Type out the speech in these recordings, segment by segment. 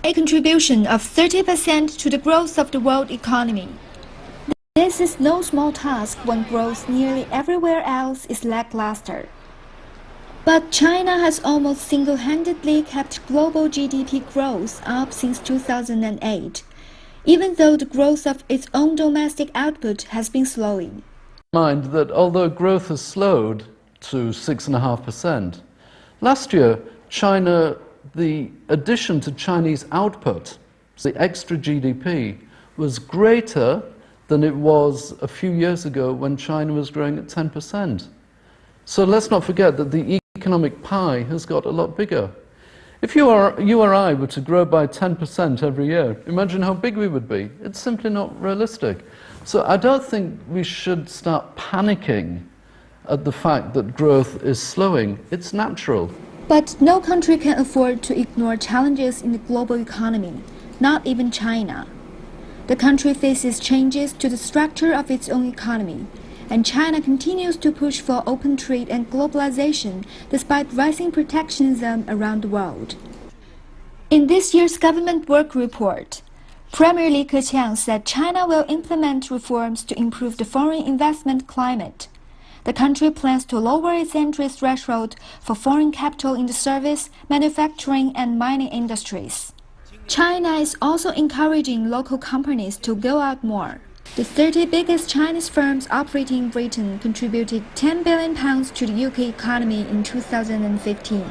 a contribution of 30% to the growth of the world economy. This is no small task when growth nearly everywhere else is lackluster. But China has almost single-handedly kept global GDP growth up since 2008, even though the growth of its own domestic output has been slowing. Mind that although growth has slowed to 6.5%, last year China, the addition to Chinese output, the extra GDP, was greater than it was a few years ago when China was growing at 10%. So let's not forget that the economic pie has got a lot bigger. If you or I were to grow by 10% every year, imagine how big we would be. It's simply not realistic. So I don't think we should start panicking at the fact that growth is slowing. It's natural. But no country can afford to ignore challenges in the global economy, not even China. The country faces changes to the structure of its own economy, and China continues to push for open trade and globalization despite rising protectionism around the world. In this year's government work report, Premier Li Keqiang said China will implement reforms to improve the foreign investment climate. The country plans to lower its entry threshold for foreign capital in the service, manufacturing, and mining industries. China is also encouraging local companies to go out more. The 30 biggest Chinese firms operating in Britain contributed £10 billion to the UK economy in 2015.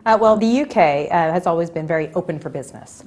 Well, the UK has always been very open for business.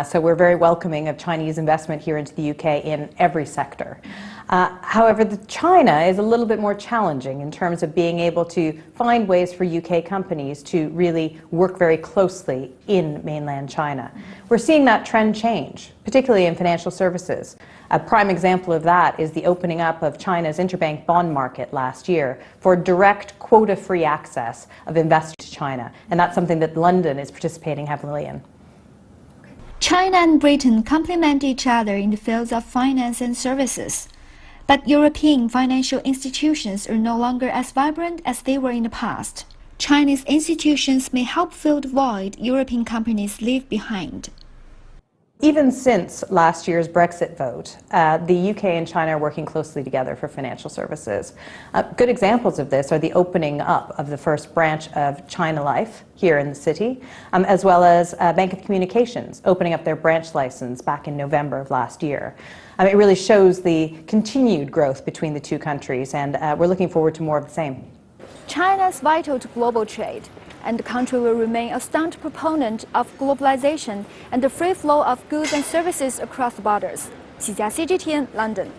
So we're very welcoming of Chinese investment here into the UK in every sector. However, China is a little bit more challenging in terms of being able to find ways for UK companies to really work very closely in mainland China. We're seeing that trend change, particularly in financial services. A prime example of that is the opening up of China's interbank bond market last year for direct quota-free access of investors to China, and that's something that London is participating heavily in. China and Britain complement each other in the fields of finance and services. But European financial institutions are no longer as vibrant as they were in the past. Chinese institutions may help fill the void European companies leave behind. Even since last year's Brexit vote, the UK and China are working closely together for financial services. Good examples of this are the opening up of the first branch of China Life here in the city, as well as Bank of Communications opening up their branch license back in November of last year. It really shows the continued growth between the two countries, and we're looking forward to more of the same. China is vital to global trade, and the country will remain a staunch proponent of globalization and the free flow of goods and services across borders. CGTN, London.